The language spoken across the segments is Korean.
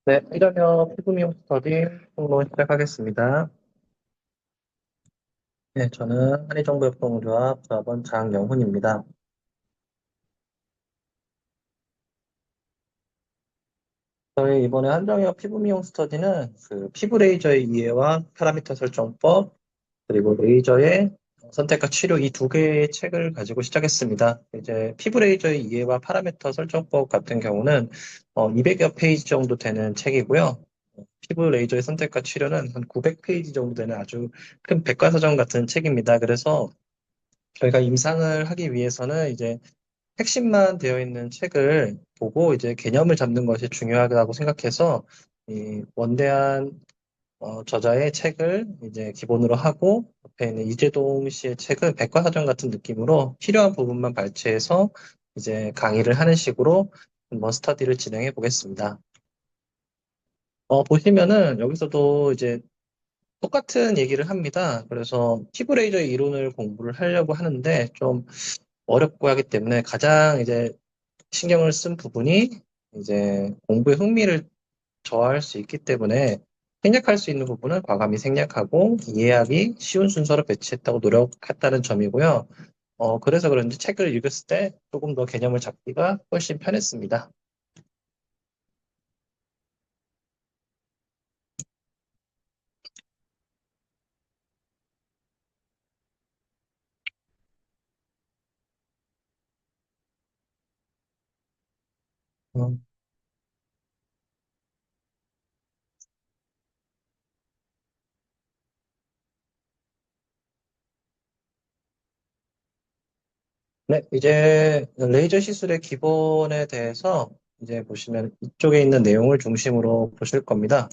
네, 이러면 피부 미용 스터디 홍보 시작하겠습니다. 네, 저는 한의정보협동조합 조합원 장영훈입니다. 저희 이번에 한정역 피부 미용 스터디는 그 피부 레이저의 이해와 파라미터 설정법, 그리고 레이저의 선택과 치료 이 두 개의 책을 가지고 시작했습니다. 이제 피부 레이저의 이해와 파라미터 설정법 같은 경우는 200여 페이지 정도 되는 책이고요. 피부 레이저의 선택과 치료는 한 900페이지 정도 되는 아주 큰 백과사전 같은 책입니다. 그래서 저희가 임상을 하기 위해서는 이제 핵심만 되어 있는 책을 보고 이제 개념을 잡는 것이 중요하다고 생각해서 이 원대한 저자의 책을 이제 기본으로 하고 옆에 있는 이재동 씨의 책은 백과사전 같은 느낌으로 필요한 부분만 발췌해서 이제 강의를 하는 식으로 한번 스터디를 진행해 보겠습니다. 보시면은 여기서도 이제 똑같은 얘기를 합니다. 그래서 피부 레이저의 이론을 공부를 하려고 하는데 좀 어렵고 하기 때문에 가장 이제 신경을 쓴 부분이 이제 공부의 흥미를 저하할 수 있기 때문에 생략할 수 있는 부분은 과감히 생략하고 이해하기 쉬운 순서로 배치했다고 노력했다는 점이고요. 그래서 그런지 책을 읽었을 때 조금 더 개념을 잡기가 훨씬 편했습니다. 음, 네, 이제 레이저 시술의 기본에 대해서 이제 보시면 이쪽에 있는 내용을 중심으로 보실 겁니다.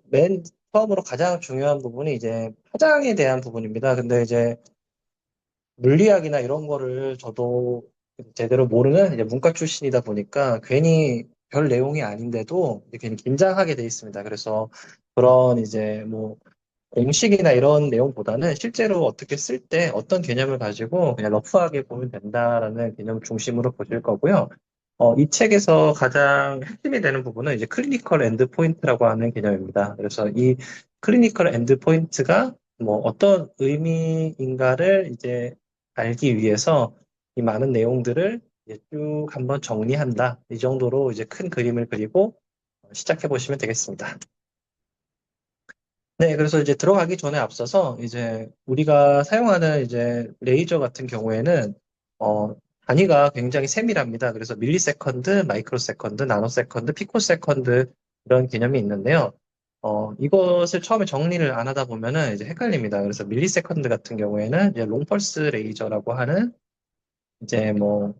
맨 처음으로 가장 중요한 부분이 이제 파장에 대한 부분입니다. 근데 이제 물리학이나 이런 거를 저도 제대로 모르는 이제 문과 출신이다 보니까 괜히 별 내용이 아닌데도 이제 괜히 긴장하게 돼 있습니다. 그래서 그런 이제 뭐 공식이나 이런 내용보다는 실제로 어떻게 쓸 때 어떤 개념을 가지고 그냥 러프하게 보면 된다라는 개념 중심으로 보실 거고요. 이 책에서 가장 핵심이 되는 부분은 이제 클리니컬 엔드 포인트라고 하는 개념입니다. 그래서 이 클리니컬 엔드 포인트가 뭐 어떤 의미인가를 이제 알기 위해서 이 많은 내용들을 이제 쭉 한번 정리한다. 이 정도로 이제 큰 그림을 그리고 시작해 보시면 되겠습니다. 네, 그래서 이제 들어가기 전에 앞서서 이제 우리가 사용하는 이제 레이저 같은 경우에는 단위가 굉장히 세밀합니다. 그래서 밀리세컨드, 마이크로세컨드, 나노세컨드, 피코세컨드 이런 개념이 있는데요. 이것을 처음에 정리를 안 하다 보면은 이제 헷갈립니다. 그래서 밀리세컨드 같은 경우에는 이제 롱펄스 레이저라고 하는 이제 뭐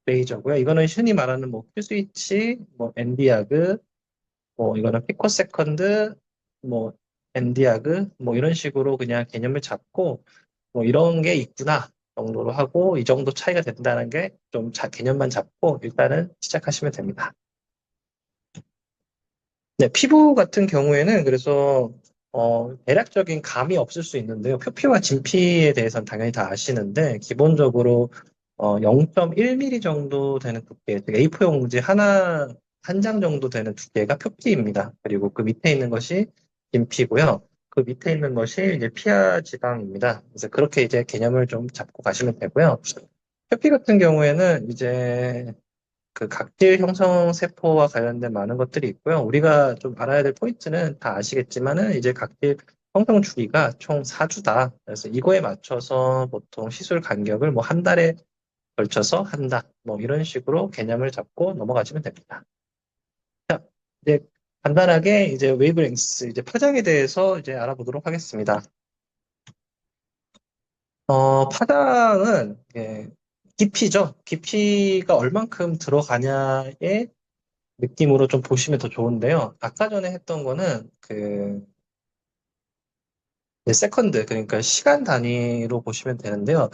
레이저고요. 이거는 흔히 말하는 뭐 큐스위치, 뭐 엔디아그, 뭐 이거는 피코세컨드, 뭐 엔디아그, 뭐 이런 식으로 그냥 개념을 잡고 뭐 이런 게 있구나 정도로 하고 이 정도 차이가 된다는 게 좀 개념만 잡고 일단은 시작하시면 됩니다. 네, 피부 같은 경우에는 그래서 대략적인 감이 없을 수 있는데요. 표피와 진피에 대해서는 당연히 다 아시는데 기본적으로 0.1mm 정도 되는 두께, 즉 A4 용지 하나 한 장 정도 되는 두께가 표피입니다. 그리고 그 밑에 있는 것이 진피고요. 그 밑에 있는 것이 이제 피하 지방입니다. 그래서 그렇게 이제 개념을 좀 잡고 가시면 되고요. 표피 같은 경우에는 이제 그 각질 형성 세포와 관련된 많은 것들이 있고요. 우리가 좀 알아야 될 포인트는 다 아시겠지만은 이제 각질 형성 주기가 총 4주다. 그래서 이거에 맞춰서 보통 시술 간격을 뭐 한 달에 걸쳐서 한다. 뭐 이런 식으로 개념을 잡고 넘어가시면 됩니다. 자, 이제 간단하게 이제 웨이브랭스, 이제 파장에 대해서 이제 알아보도록 하겠습니다. 파장은 깊이죠. 깊이가 얼만큼 들어가냐에 느낌으로 좀 보시면 더 좋은데요. 아까 전에 했던 거는 그 세컨드, 그러니까 시간 단위로 보시면 되는데요.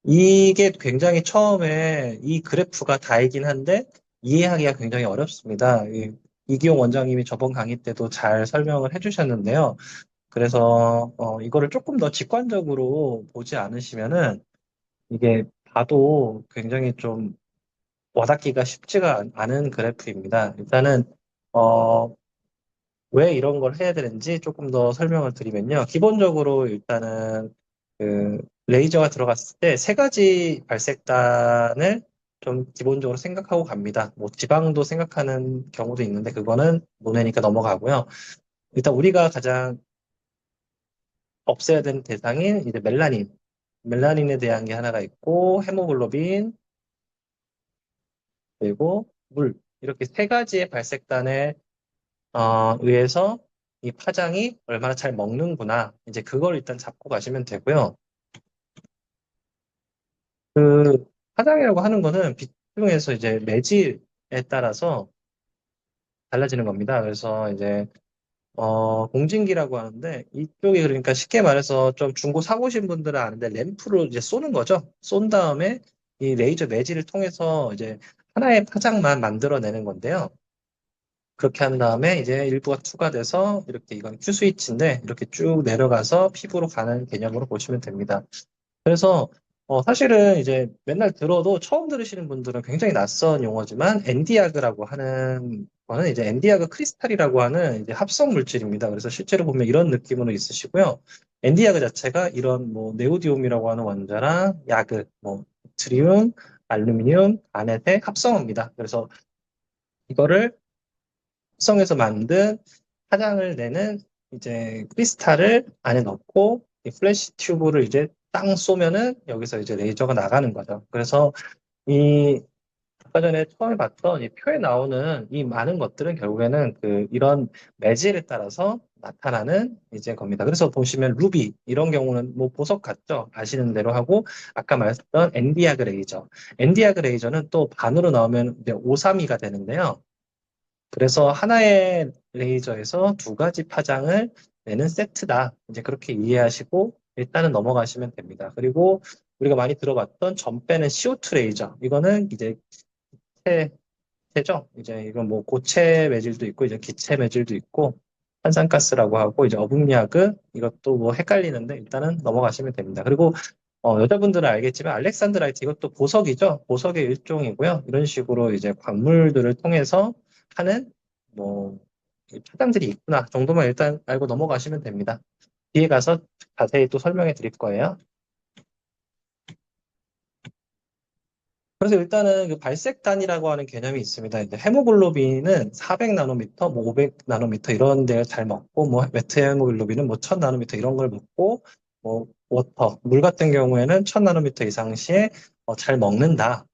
이게 굉장히 처음에 이 그래프가 다이긴 한데 이해하기가 굉장히 어렵습니다. 이기용 원장님이 저번 강의 때도 잘 설명을 해주셨는데요. 그래서 이거를 조금 더 직관적으로 보지 않으시면은 이게 봐도 굉장히 좀 와닿기가 쉽지가 않은 그래프입니다. 일단은 어, 왜 이런 걸 해야 되는지 조금 더 설명을 드리면요. 기본적으로 일단은 그 레이저가 들어갔을 때 세 가지 발색단을 좀 기본적으로 생각하고 갑니다. 뭐 지방도 생각하는 경우도 있는데 그거는 논외니까 넘어가고요. 일단 우리가 가장 없애야 되는 대상인 이제 멜라닌. 멜라닌에 대한 게 하나가 있고 헤모글로빈 그리고 물 이렇게 세 가지의 발색단에 의해서 이 파장이 얼마나 잘 먹는구나. 이제 그걸 일단 잡고 가시면 되고요. 그 파장이라고 하는 거는 빛 중에서 이제 매질에 따라서 달라지는 겁니다. 그래서 이제 공진기라고 하는데 이쪽이 그러니까 쉽게 말해서 좀 중고 사보신 분들은 아는데 램프로 이제 쏘는 거죠. 쏜 다음에 이 레이저 매질을 통해서 이제 하나의 파장만 만들어내는 건데요. 그렇게 한 다음에 이제 일부가 추가돼서 이렇게 이건 Q 스위치인데 이렇게 쭉 내려가서 피부로 가는 개념으로 보시면 됩니다. 그래서 사실은 이제 맨날 들어도 처음 들으시는 분들은 굉장히 낯선 용어지만 엔디아그라고 하는 거는 이제 엔디아그 크리스탈이라고 하는 이제 합성 물질입니다. 그래서 실제로 보면 이런 느낌으로 있으시고요. 엔디아그 자체가 이런 뭐 네오디움이라고 하는 원자랑 야그, 뭐 트리움, 알루미늄, 아넷의 합성어입니다. 그래서 이거를 합성해서 만든 화장을 내는 이제 크리스탈을 안에 넣고 이 플래시 튜브를 이제 땅 쏘면은 여기서 이제 레이저가 나가는 거죠. 그래서 이 아까 전에 처음에 봤던 이 표에 나오는 이 많은 것들은 결국에는 그 이런 매질에 따라서 나타나는 이제 겁니다. 그래서 보시면 루비 이런 경우는 뭐 보석 같죠? 아시는 대로 하고 아까 말했던 엔디아그 레이저. 엔디아그 레이저는 또 반으로 나오면 이제 532가 되는데요. 그래서 하나의 레이저에서 두 가지 파장을 내는 세트다. 이제 그렇게 이해하시고 일단은 넘어가시면 됩니다. 그리고 우리가 많이 들어봤던 점 빼는 CO2 레이저. 이거는 이제 기체죠. 이제 이건 뭐 고체 매질도 있고 이제 기체 매질도 있고 탄산가스라고 하고 이제 어분야그 이것도 뭐 헷갈리는데 일단은 넘어가시면 됩니다. 그리고 여자분들은 알겠지만 알렉산드라이트 이것도 보석이죠. 보석의 일종이고요. 이런 식으로 이제 광물들을 통해서 하는 뭐 파장들이 있구나 정도만 일단 알고 넘어가시면 됩니다. 뒤에 가서 자세히 또 설명해 드릴 거예요. 그래서 일단은 그 발색단이라고 하는 개념이 있습니다. 이제 헤모글로빈은 400 나노미터, 뭐 500 나노미터 이런 데를 잘 먹고, 뭐 웨트 헤모글로빈은 뭐 1000 나노미터 이런 걸 먹고, 뭐 워터, 물 같은 경우에는 1000 나노미터 이상 시에 잘 먹는다.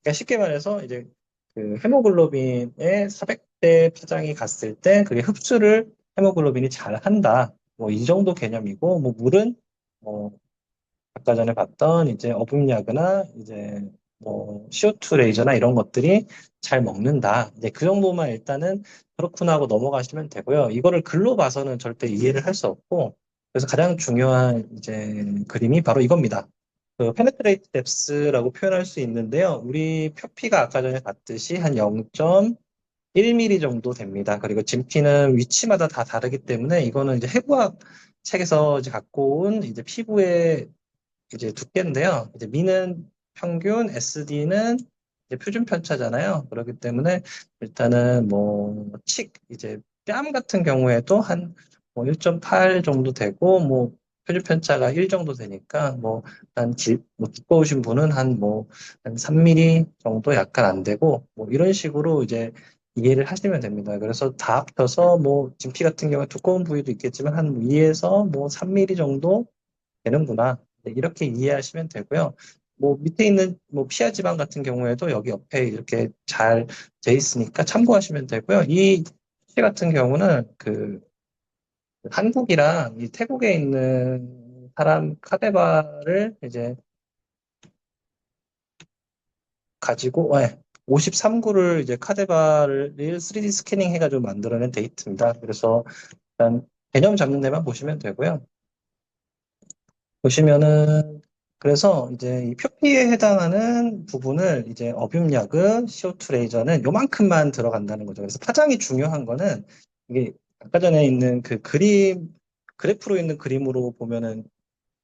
그러니까 쉽게 말해서 이제 그 헤모글로빈의 400대 파장이 갔을 때 그게 흡수를 헤모글로빈이 잘 한다. 뭐 이 정도 개념이고, 뭐 물은 뭐 아까 전에 봤던 이제 어분야그나 이제 뭐 CO2 레이저나 이런 것들이 잘 먹는다. 이제 그 정도만 일단은 그렇구나 하고 넘어가시면 되고요. 이거를 글로 봐서는 절대 이해를 할 수 없고, 그래서 가장 중요한 이제 그림이 바로 이겁니다. 그 페네트레이트 뎁스라고 표현할 수 있는데요. 우리 표피가 아까 전에 봤듯이 한 0.1mm 정도 됩니다. 그리고 진피는 위치마다 다 다르기 때문에 이거는 이제 해부학 책에서 이제 갖고 온 이제 피부의 이제 두께인데요. 이제 미는 평균, SD는 이제 표준 편차잖아요. 그렇기 때문에 일단은 뭐 이제 뺨 같은 경우에도 한뭐 1.8 정도 되고 뭐 표준 편차가 1 정도 되니까 뭐 두꺼우신 분은 한 3mm 정도 약간 안 되고 뭐 이런 식으로 이제 이해를 하시면 됩니다. 그래서 다 합쳐서 뭐 진피 같은 경우에 두꺼운 부위도 있겠지만 한 2에서 뭐 3mm 정도 되는구나. 네, 이렇게 이해하시면 되고요. 뭐 밑에 있는 뭐 피하 지방 같은 경우에도 여기 옆에 이렇게 잘 돼 있으니까 참고하시면 되고요. 이 시 같은 경우는 그 한국이랑 이 태국에 있는 사람 카데바를 이제 가지고 53구를 이제 카데바를 3D 스캐닝 해가지고 만들어낸 데이터입니다. 그래서 일단 개념 잡는 데만 보시면 되고요. 보시면은 그래서 이제 이 표피에 해당하는 부분을 이제 어뷸야그, CO2 레이저는 요만큼만 들어간다는 거죠. 그래서 파장이 중요한 거는 이게 아까 전에 있는 그 그림 그래프로 있는 그림으로 보면은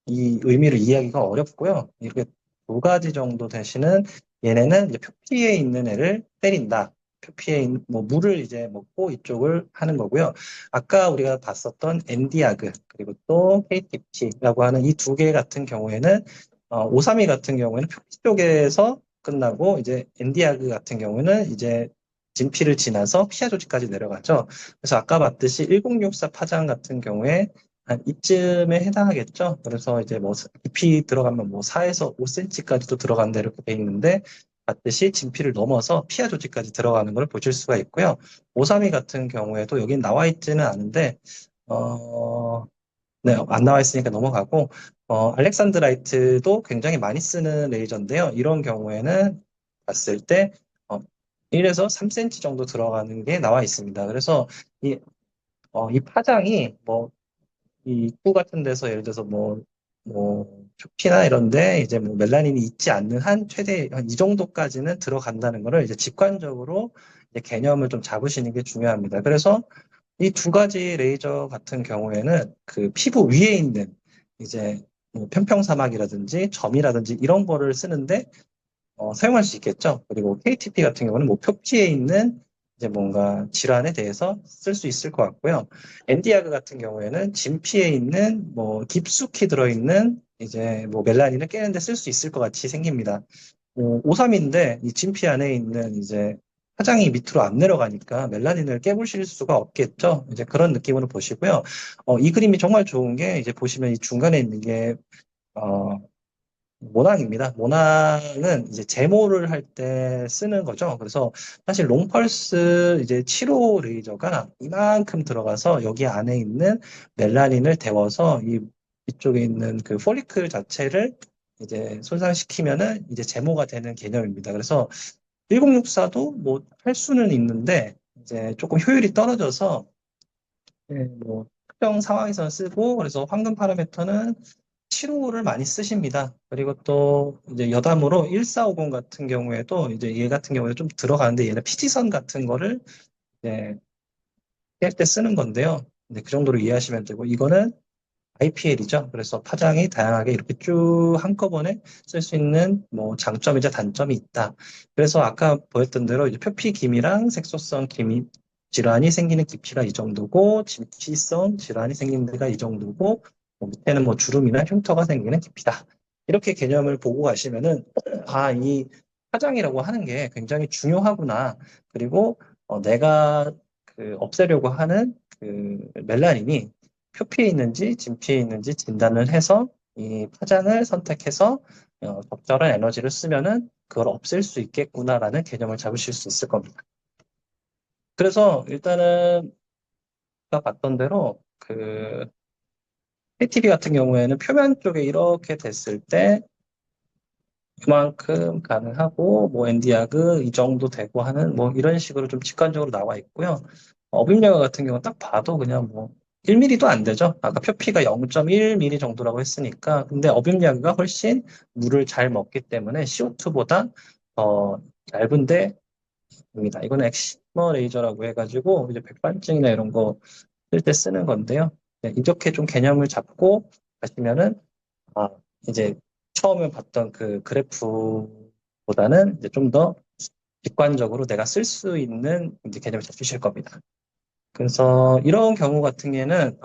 이 의미를 이해하기가 어렵고요. 이렇게 두 가지 정도 되시는 얘네는 이제 표피에 있는 애를 때린다. 표피에 있는 뭐 물을 이제 먹고 이쪽을 하는 거고요. 아까 우리가 봤었던 엔디아그 그리고 또 KTP라고 하는 이 두 개 같은 경우에는 532 같은 경우에는 표피 쪽에서 끝나고 이제 엔디아그 같은 경우는 이제 진피를 지나서 피하 조직까지 내려가죠. 그래서 아까 봤듯이 1064 파장 같은 경우에 한 이쯤에 해당하겠죠. 그래서 이제 뭐 깊이 들어가면 뭐 4에서 5cm까지도 들어간다 이렇게 돼 있는데 봤듯이 진피를 넘어서 피하 조직까지 들어가는 걸 보실 수가 있고요. 532 같은 경우에도 여긴 나와 있지는 않은데 네, 안 나와 있으니까 넘어가고 알렉산드라이트도 굉장히 많이 쓰는 레이저인데요. 이런 경우에는 봤을 때 1에서 3cm 정도 들어가는 게 나와 있습니다. 그래서 이, 이 파장이 뭐 이 입구 같은 데서 예를 들어서 뭐, 표피나 이런데 이제 뭐 멜라닌이 있지 않는 한 최대 한 이 정도까지는 들어간다는 거를 이제 직관적으로 이제 개념을 좀 잡으시는 게 중요합니다. 그래서 이 두 가지 레이저 같은 경우에는 그 피부 위에 있는 이제 뭐 편평사막이라든지 점이라든지 이런 거를 쓰는데 사용할 수 있겠죠. 그리고 KTP 같은 경우는 뭐 표피에 있는 이제 뭔가 질환에 대해서 쓸 수 있을 것 같고요. 엔디아그 같은 경우에는 진피에 있는 뭐 깊숙이 들어있는 이제 뭐 멜라닌을 깨는데 쓸 수 있을 것 같이 생깁니다. 5.3인데 이 진피 안에 있는 이제 화장이 밑으로 안 내려가니까 멜라닌을 깨부실 수가 없겠죠. 이제 그런 느낌으로 보시고요. 이 그림이 정말 좋은 게 이제 보시면 이 중간에 있는 게 어, 모낭입니다. 모낭은 이제 제모를 할 때 쓰는 거죠. 그래서 사실 롱펄스 이제 7호 레이저가 이만큼 들어가서 여기 안에 있는 멜라닌을 데워서 이쪽에 있는 그 폴리클 자체를 이제 손상시키면은 이제 제모가 되는 개념입니다. 그래서 1064도 뭐 할 수는 있는데 이제 조금 효율이 떨어져서 뭐 특정 상황에서 쓰고 그래서 황금 파라미터는 7호를 많이 쓰십니다. 그리고 또 이제 여담으로 1450 같은 경우에도 이제 얘 같은 경우에 좀 들어가는데 얘는 피지선 같은 거를 이제 깰 때 쓰는 건데요. 근데 그 정도로 이해하시면 되고 이거는 IPL이죠. 그래서 파장이 다양하게 이렇게 쭉 한꺼번에 쓸 수 있는 뭐 장점이자 단점이 있다. 그래서 아까 보였던 대로 이제 표피 기미랑 색소성 기미 질환이 생기는 깊이가 이 정도고 진피성 질환이 생기는 데가 이 정도고 밑에는 뭐 주름이나 흉터가 생기는 깊이다. 이렇게 개념을 보고 가시면은 이 파장이라고 하는 게 굉장히 중요하구나. 그리고 내가 그 없애려고 하는 그 멜라닌이 표피에 있는지 진피에 있는지 진단을 해서 이 파장을 선택해서 적절한 에너지를 쓰면은 그걸 없앨 수 있겠구나라는 개념을 잡으실 수 있을 겁니다. 그래서 일단은 아까 봤던 대로 그 KTV 같은 경우에는 표면 쪽에 이렇게 됐을 때 그만큼 가능하고 뭐 엔디아그 이 정도 되고 하는 뭐 이런 식으로 좀 직관적으로 나와 있고요. 어빔력가 같은 경우는 딱 봐도 그냥 뭐 1mm도 안 되죠. 아까 표피가 0.1mm 정도라고 했으니까 근데 어빔력가 훨씬 물을 잘 먹기 때문에 CO2보다 더 얇은데 입니다. 이거는 엑시머 레이저라고 해가지고 이제 백반증이나 이런 거 쓸 때 쓰는 건데요. 네, 이렇게 좀 개념을 잡고 가시면은 아, 이제 처음에 봤던 그 그래프보다는 이제 좀 더 직관적으로 내가 쓸 수 있는 이제 개념을 잡으실 겁니다. 그래서 이런 경우 같은 경우에는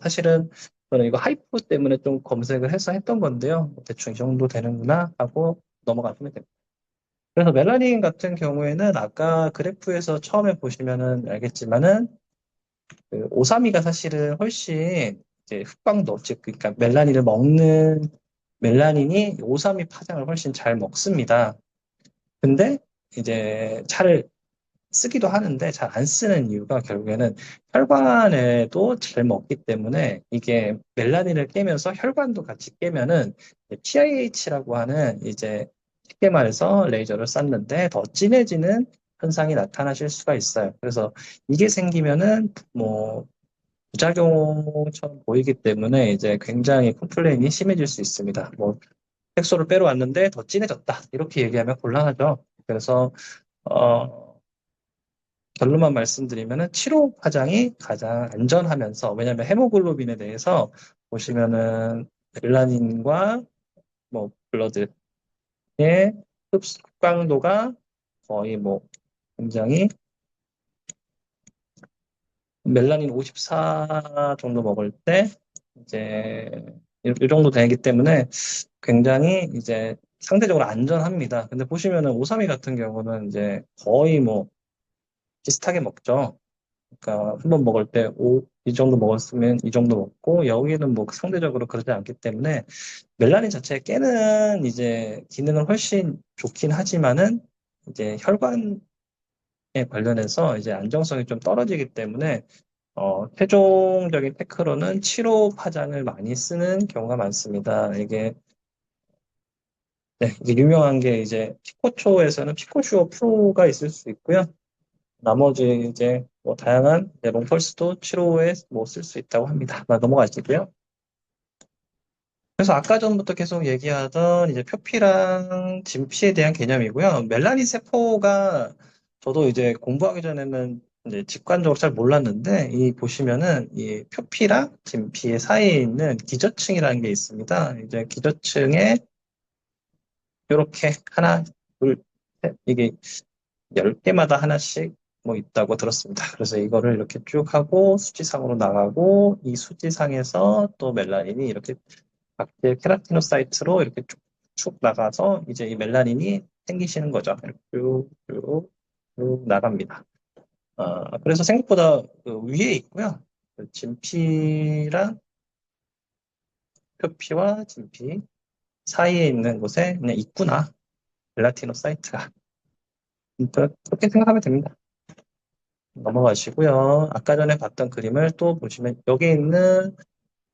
사실은 저는 이거 하이프 때문에 좀 검색을 해서 했던 건데요. 대충 이 정도 되는구나 하고 넘어가시면 됩니다. 그래서 멜라닌 같은 경우에는 아까 그래프에서 처음에 보시면은 알겠지만은 그 오삼이가 사실은 훨씬 이제 흑광도, 즉, 그러니까 멜라닌을 먹는 멜라닌이 오삼이 파장을 훨씬 잘 먹습니다. 근데 이제 잘 쓰기도 하는데 잘 안 쓰는 이유가 결국에는 혈관에도 잘 먹기 때문에 이게 멜라닌을 깨면서 혈관도 같이 깨면은 PIH라고 하는 이제 쉽게 말해서 레이저를 쐈는데 더 진해지는 현상이 나타나실 수가 있어요. 그래서 이게 생기면은 뭐 부작용처럼 보이기 때문에 이제 굉장히 컴플레인이 심해질 수 있습니다. 뭐 색소를 빼러 왔는데 더 진해졌다. 이렇게 얘기하면 곤란하죠. 그래서 어, 결론만 말씀드리면은 7호 파장이 가장 안전하면서, 왜냐면 헤모글로빈에 대해서 보시면은 멜라닌과 뭐 블러드의 흡광도가 거의 뭐 굉장히, 멜라닌 54 정도 먹을 때 이제 이 정도 되기 때문에 굉장히 이제 상대적으로 안전합니다. 근데 보시면은 오삼이 같은 경우는 이제 거의 뭐 비슷하게 먹죠. 그러니까 한 번 먹을 때 이 정도 먹었으면 이 정도 먹고, 여기는 뭐 상대적으로 그러지 않기 때문에 멜라닌 자체의 깨는 이제 기능은 훨씬 좋긴 하지만은 이제 혈관에 관련해서 이제 안정성이 좀 떨어지기 때문에 최종적인 테크로는 7호 파장을 많이 쓰는 경우가 많습니다. 이게, 네, 이게 유명한 게 이제 피코초에서는 피코슈어 프로가 있을 수 있고요. 나머지 이제 뭐 다양한 이제 롱펄스도 7호에 뭐 쓸 수 있다고 합니다. 넘어가시고요. 그래서 아까 전부터 계속 얘기하던 이제 표피랑 진피에 대한 개념이고요. 멜라닌 세포가 저도 이제 공부하기 전에는 이제 직관적으로 잘 몰랐는데, 이 보시면은 이 표피랑 진피 사이에 있는 기저층이라는 게 있습니다. 이제 기저층에 이렇게 하나, 둘, 셋, 이게 10개마다 하나씩 뭐 있다고 들었습니다. 그래서 이거를 이렇게 쭉 하고 수지상으로 나가고, 이 수지상에서 또 멜라닌이 이렇게 각질 케라티노사이트로 이렇게 쭉쭉 나가서 이제 이 멜라닌이 생기시는 거죠. 이렇게 쭉 나갑니다. 그래서 생각보다 그 위에 있고요. 그 진피랑 표피와 진피 사이에 있는 곳에 그냥 있구나. 멜라티노사이트가. 그렇게 생각하면 됩니다. 넘어가시고요. 아까 전에 봤던 그림을 또 보시면 여기 있는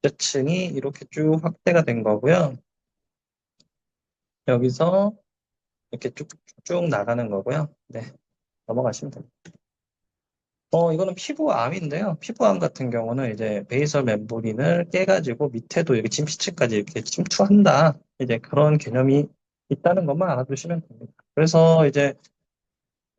지층이 이렇게 쭉 확대가 된 거고요. 여기서 이렇게 쭉쭉 나가는 거고요. 네, 넘어가시면 됩니다. 이거는 피부암인데요. 피부암 같은 경우는 이제 베이설 멤브린을 깨가지고 밑에도 이렇게 진피층까지 이렇게 침투한다. 이제 그런 개념이 있다는 것만 알아두시면 됩니다. 그래서 이제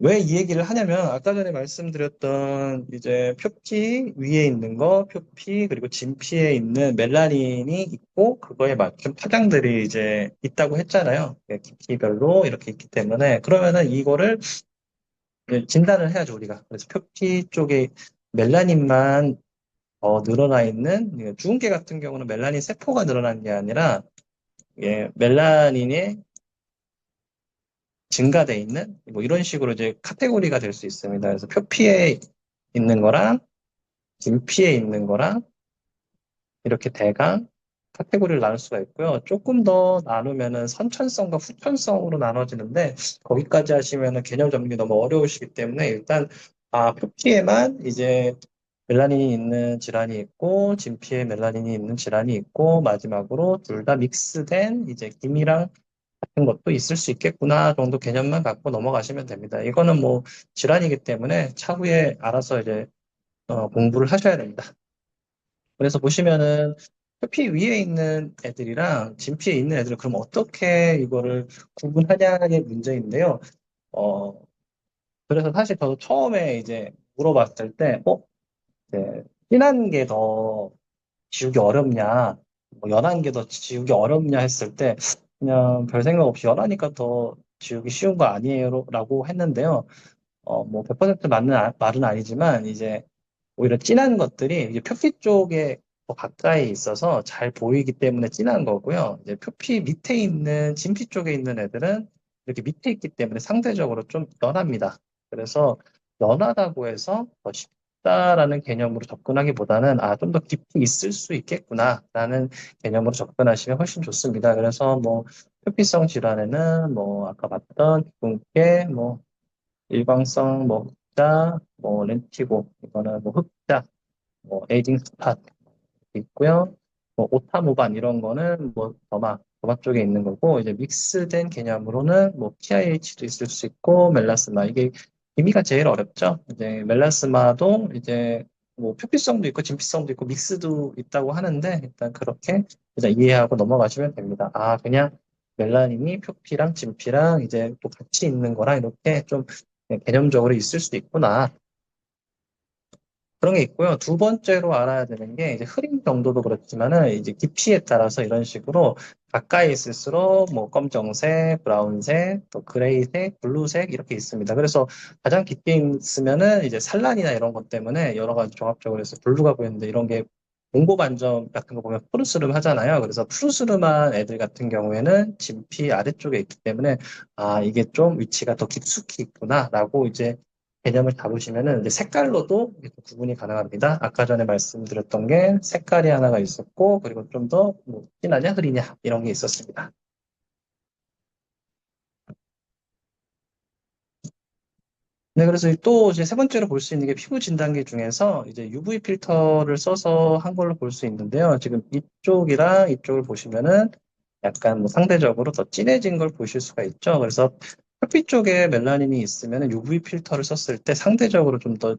왜 이 얘기를 하냐면, 아까 전에 말씀드렸던 이제 표피 위에 있는 거, 표피 그리고 진피에 있는 멜라닌이 있고 그거에 맞춘 파장들이 이제 있다고 했잖아요. 깊이별로 이렇게 있기 때문에, 그러면은 이거를 진단을 해야죠, 우리가. 그래서 표피 쪽에 멜라닌만 늘어나 있는, 주근깨 같은 경우는 멜라닌 세포가 늘어난 게 아니라 멜라닌이 증가돼 있는 뭐 이런 식으로 이제 카테고리가 될 수 있습니다. 그래서 표피에 있는 거랑 진피에 있는 거랑 이렇게 대강 카테고리를 나눌 수가 있고요. 조금 더 나누면은 선천성과 후천성으로 나눠지는데, 거기까지 하시면은 개념 잡는 너무 어려우시기 때문에 일단 표피에만 이제 멜라닌이 있는 질환이 있고 진피에 멜라닌이 있는 질환이 있고, 마지막으로 둘 다 믹스된 이제 기미랑 같은 것도 있을 수 있겠구나 정도 개념만 갖고 넘어가시면 됩니다. 이거는 뭐 질환이기 때문에 차후에 알아서 이제 공부를 하셔야 됩니다. 그래서 보시면은 표피 위에 있는 애들이랑 진피에 있는 애들을 그럼 어떻게 이거를 구분하냐의 문제인데요. 어, 그래서 사실 저도 처음에 이제 물어봤을 때, 이제 진한 게 더 지우기 어렵냐, 뭐 연한 게 더 지우기 어렵냐 했을 때, 그냥 별 생각 없이 연하니까 더 지우기 쉬운 거 아니에요? 라고 했는데요. 뭐 100% 맞는 말은 아니지만, 이제 오히려 진한 것들이 이제 표피 쪽에 더 가까이 있어서 잘 보이기 때문에 진한 거고요. 이제 표피 밑에 있는 진피 쪽에 있는 애들은 이렇게 밑에 있기 때문에 상대적으로 좀 연합니다. 그래서 연하다고 해서 더 쉽다라는 개념으로 접근하기보다는 좀 더 깊이 있을 수 있겠구나라는 개념으로 접근하시면 훨씬 좋습니다. 그래서 뭐 표피성 질환에는 뭐 아까 봤던 붉게 뭐 일광성 뭐 흑자, 뭐 렌티고, 이거는 뭐 흑자, 뭐 에이징 스팟 있고요. 뭐 오타모반 이런 거는 뭐 더마 쪽에 있는 거고, 이제 믹스된 개념으로는 뭐 PIH도 있을 수 있고 멜라스마, 이게 기미가 제일 어렵죠. 이제 멜라스마도 이제 뭐 표피성도 있고 진피성도 있고 믹스도 있다고 하는데, 일단 그렇게 일단 이해하고 넘어가시면 됩니다. 그냥 멜라닌이 표피랑 진피랑 이제 또 같이 있는 거랑 이렇게 좀 개념적으로 있을 수도 있구나. 그런 게 있고요. 두 번째로 알아야 되는 게 이제 흐림 정도도 그렇지만은 이제 깊이에 따라서 이런 식으로 가까이 있을수록 뭐 검정색, 브라운색, 또 그레이색, 블루색 이렇게 있습니다. 그래서 가장 깊게 있으면은 이제 산란이나 이런 것 때문에 여러 가지 종합적으로 해서 블루가 보이는데 이런 게 공고 반점 같은 거 보면 푸르스름 하잖아요. 그래서 푸르스름한 애들 같은 경우에는 진피 아래쪽에 있기 때문에 아, 이게 좀 위치가 더 깊숙이 있구나라고 이제 개념을 잡으시면은 이제 색깔로도 이렇게 구분이 가능합니다. 아까 전에 말씀드렸던 게 색깔이 하나가 있었고, 그리고 좀 더 뭐, 진하냐, 흐리냐, 이런 게 있었습니다. 네, 그래서 또 이제 세 번째로 볼 수 있는 게 피부 진단기 중에서 이제 UV 필터를 써서 한 걸로 볼 수 있는데요. 지금 이쪽이랑 이쪽을 보시면은 약간 뭐 상대적으로 더 진해진 걸 보실 수가 있죠. 그래서 표피 쪽에 멜라닌이 있으면 UV 필터를 썼을 때 상대적으로 좀 더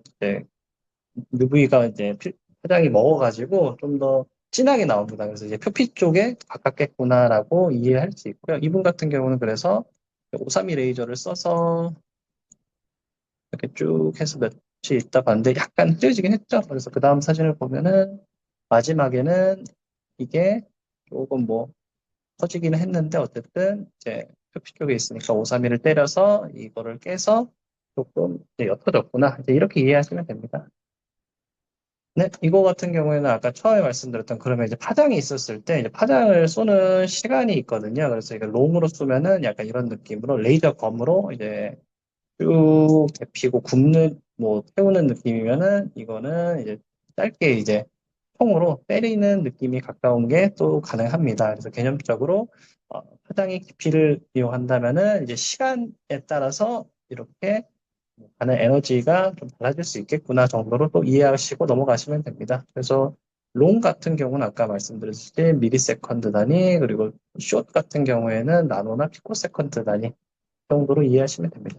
UV가 이제 화장이 먹어가지고 좀 더 진하게 나옵니다. 그래서 이제 표피 쪽에 가깝겠구나라고 이해할 수 있고요. 이분 같은 경우는 그래서 532 레이저를 써서 이렇게 쭉 해서 며칠 있다 봤는데 약간 흐려지긴 했죠. 그래서 그 다음 사진을 보면은 마지막에는 이게 조금 뭐 커지기는 했는데 어쨌든 이제 표피 쪽에 있으니까 531을 때려서 이거를 깨서 조금 이제 옅어졌구나. 이제 이렇게 이해하시면 됩니다. 네, 이거 같은 경우에는 아까 처음에 말씀드렸던 그러면 이제 파장이 있었을 때 이제 파장을 쏘는 시간이 있거든요. 그래서 이거 롱으로 쏘면은 약간 이런 느낌으로 레이저 검으로 이제 쭉 데피고 굽는 뭐 태우는 느낌이면은 이거는 이제 짧게 이제 통으로 때리는 느낌이 가까운 게 또 가능합니다. 그래서 개념적으로 파장의 깊이를 이용한다면은 이제 시간에 따라서 이렇게 하는 에너지가 좀 달라질 수 있겠구나 정도로 또 이해하시고 넘어가시면 됩니다. 그래서 롱 같은 경우는 아까 말씀드렸듯이 미리세컨드 단위, 그리고 숏 같은 경우에는 나노나 피코세컨드 단위 정도로 이해하시면 됩니다.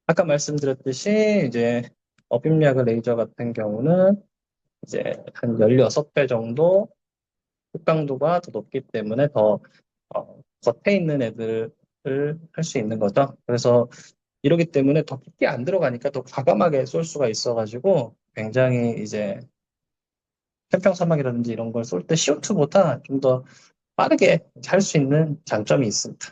아까 말씀드렸듯이 이제 어빔약의 레이저 같은 경우는 이제 한 16배 정도 흑강도가 더 높기 때문에 더 겉에 있는 애들을 할 수 있는 거죠. 그래서 이러기 때문에 더 깊게 안 들어가니까 더 과감하게 쏠 수가 있어가지고 굉장히 이제 편평사막이라든지 이런 걸 쏠 때 CO2보다 좀 더 빠르게 할 수 있는 장점이 있습니다.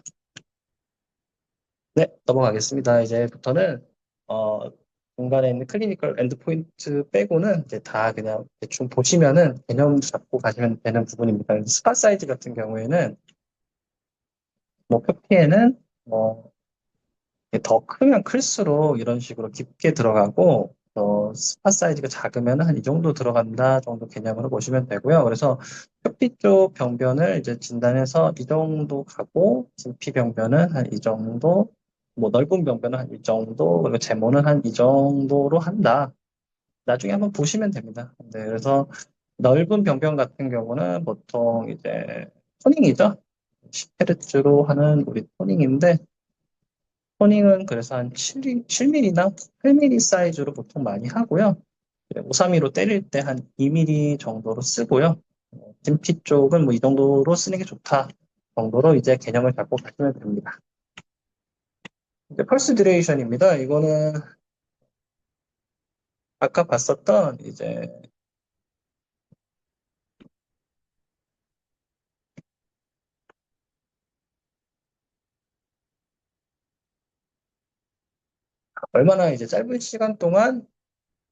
네, 넘어가겠습니다. 이제부터는 어, 중간에 있는 클리니컬 엔드포인트 빼고는 이제 다 그냥 대충 보시면은 개념 잡고 가시면 되는 부분입니다. 스팟 사이즈 같은 경우에는 뭐 표피에는 뭐 더 크면 클수록 이런 식으로 깊게 들어가고 스팟 사이즈가 작으면 한 이 정도 들어간다 정도 개념으로 보시면 되고요. 그래서 표피 쪽 병변을 이제 진단해서 이 정도 가고 진피 병변은 한 이 정도, 뭐 넓은 병변은 한 이 정도, 그리고 제모는 한 이 정도로 한다. 나중에 한번 보시면 됩니다. 네, 그래서 넓은 병변 같은 경우는 보통 이제 토닝이죠. 10Hz로 하는 우리 토닝인데 토닝은 그래서 한 7mm나 8mm 사이즈로 보통 많이 하고요. 532로 때릴 때 한 2mm 정도로 쓰고요. 진피 쪽은 뭐 이 정도로 쓰는 게 좋다 정도로 이제 개념을 잡고 가시면 됩니다. 이제 펄스 듀레이션입니다. 이거는 아까 봤었던 이제 얼마나 이제 짧은 시간 동안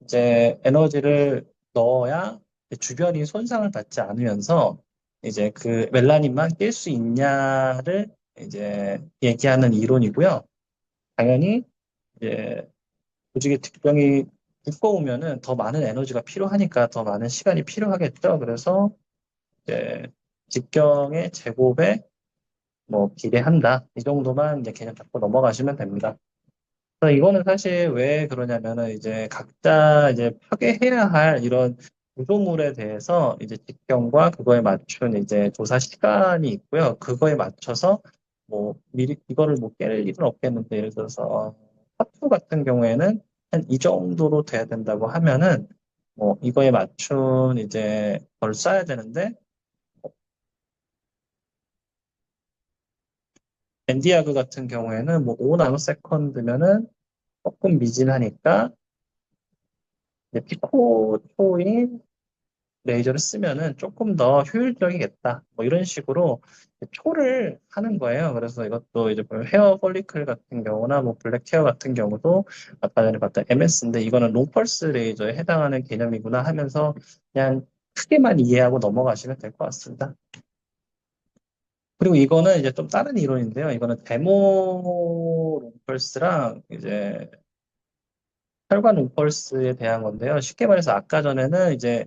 이제 에너지를 넣어야 주변이 손상을 받지 않으면서 이제 그 멜라닌만 깰 수 있냐를 이제 얘기하는 이론이고요. 당연히 이제 조직의 특병이 두꺼우면은 더 많은 에너지가 필요하니까 더 많은 시간이 필요하겠죠. 그래서 이제 직경의 제곱에 뭐 비례한다. 이 정도만 이제 개념 잡고 넘어가시면 됩니다. 그래서 이거는 사실 왜 그러냐면은 이제 각자 이제 파괴해야 할 이런 구조물에 대해서 이제 직경과 그거에 맞춘 이제 조사 시간이 있고요. 그거에 맞춰서 뭐 미리 이거를 뭐 깰 일은 없겠는데 예를 들어서 화투 같은 경우에는 한 이 정도로 돼야 된다고 하면은 뭐 이거에 맞춘 이제 걸 써야 되는데 엔디아그 같은 경우에는 뭐 5 나노세컨드면은 조금 미진하니까 이제 피코초인 레이저를 쓰면은 조금 더 효율적이겠다. 뭐 이런 식으로 초를 하는 거예요. 그래서 이것도 이제 뭐 헤어 폴리클 같은 경우나 뭐 블랙 헤어 같은 경우도 아까 전에 봤던 MS인데 이거는 롱펄스 레이저에 해당하는 개념이구나 하면서 그냥 크게만 이해하고 넘어가시면 될 것 같습니다. 그리고 이거는 이제 좀 다른 이론인데요. 이거는 데모 롱펄스랑 이제 혈관 롱펄스에 대한 건데요. 쉽게 말해서 아까 전에는 이제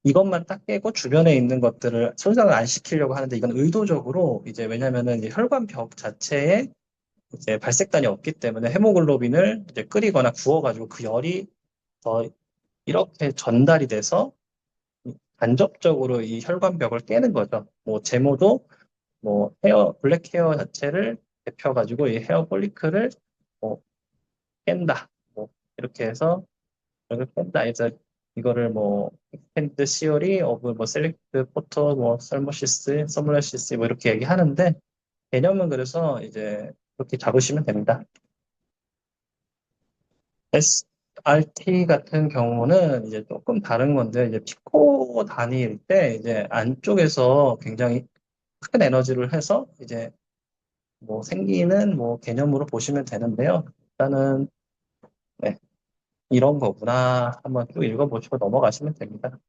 이것만 딱 깨고 주변에 있는 것들을 손상을 안 시키려고 하는데 이건 의도적으로 이제 왜냐면은 이제 혈관 벽 자체에 이제 발색단이 없기 때문에 헤모글로빈을 이제 끓이거나 구워가지고 그 열이 더 이렇게 전달이 돼서 간접적으로 이 혈관 벽을 깨는 거죠. 뭐 제모도 뭐 블랙 헤어 자체를 데펴가지고 이 헤어 follicle을 뭐 깬다. 뭐 이렇게 해서 이걸 뺀다. 이제 이거를 뭐 익스텐드 시어리 오브 뭐 셀렉트 포토 뭐 설모시스, 서뭿시스 뭐 이렇게 얘기하는데 개념은 그래서 이제 그렇게 잡으시면 됩니다. SRT 같은 경우는 이제 조금 다른 건데 이제 피코 단위일 때 이제 안쪽에서 굉장히 큰 에너지를 해서 이제 뭐 생기는 뭐 개념으로 보시면 되는데요. 일단은 네, 이런 거구나 한번 쭉 읽어보시고 넘어가시면 됩니다.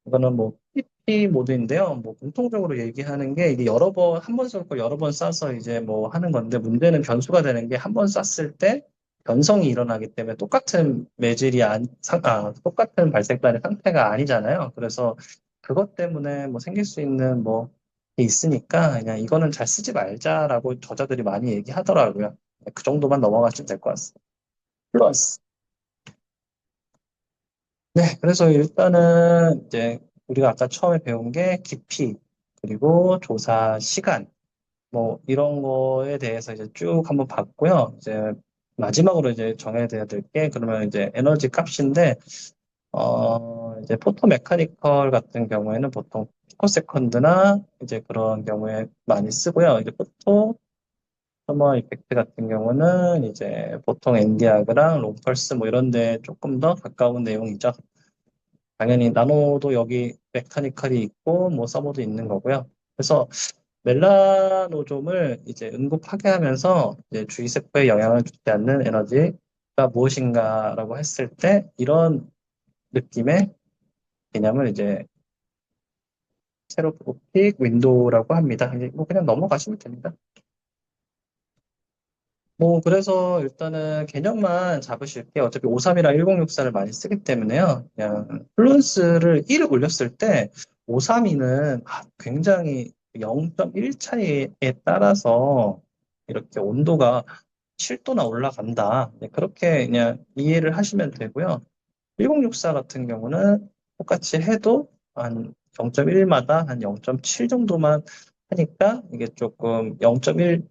이거는 뭐 PP 모드인데요. 뭐 공통적으로 얘기하는 게 이게 여러 번, 한 번 쏠 걸 여러 번 쏴서 이제 뭐 하는 건데 문제는 변수가 되는 게 한 번 쐈을 때 변성이 일어나기 때문에 똑같은 매질이 똑같은 발색반의 상태가 아니잖아요. 그래서 그것 때문에 뭐 생길 수 있는 뭐 게 있으니까 그냥 이거는 잘 쓰지 말자라고 저자들이 많이 얘기하더라고요. 그 정도만 넘어가시면 될 것 같습니다. 플러스. 네, 그래서 일단은 이제 우리가 아까 처음에 배운 게 깊이, 그리고 조사 시간, 뭐 이런 거에 대해서 이제 쭉 한번 봤고요. 이제 마지막으로 이제 정해야 될 게 그러면 이제 에너지 값인데, 이제 포토 메카니컬 같은 경우에는 보통 피코세컨드나 이제 그런 경우에 많이 쓰고요. 이제 포토 서머 이펙트 같은 경우는 이제 보통 엔디아그랑 롱펄스 뭐 이런 데 조금 더 가까운 내용이죠. 당연히 나노도 여기 메카니컬이 있고 뭐 서버도 있는 거고요. 그래서 멜라노좀을 이제 응급 파괴하면서 이제 주위 세포에 영향을 주지 않는 에너지가 무엇인가라고 했을 때 이런 느낌의 개념을 이제 세로토픽 윈도우라고 합니다. 이제 뭐 그냥 넘어가시면 됩니다. 뭐 그래서 일단은 개념만 잡으실게요. 어차피 53이랑 1064를 많이 쓰기 때문에요. 그냥 플루스를 1을 올렸을 때 532는 굉장히 0.1 차이에 따라서 이렇게 온도가 7도나 올라간다. 네, 그렇게 그냥 이해를 하시면 되고요. 1064 같은 경우는 똑같이 해도 한 0.1마다 한 0.7 정도만 하니까 이게 조금 0.1